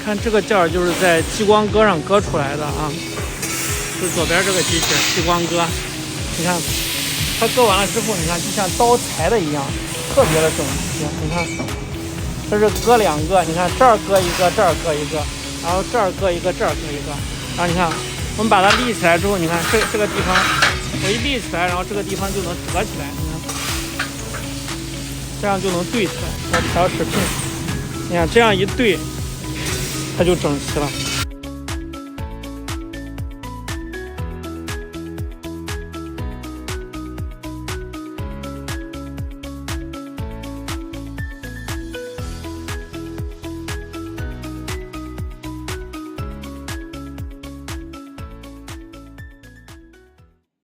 看这个件儿就是在激光割上割出来的啊，就左边这个机器激光割，你看它割完了之后，你看就像刀裁的一样，特别的整齐。你看，这是割两个，你看这儿割一个，这儿割一个，然后这儿割一个，这儿割一个，然后你看我们把它立起来之后，你看这个地方我一立起来，然后这个地方就能折起来，你看，这样就能对起来。我调尺寸，你看这样一对，它就整齐了。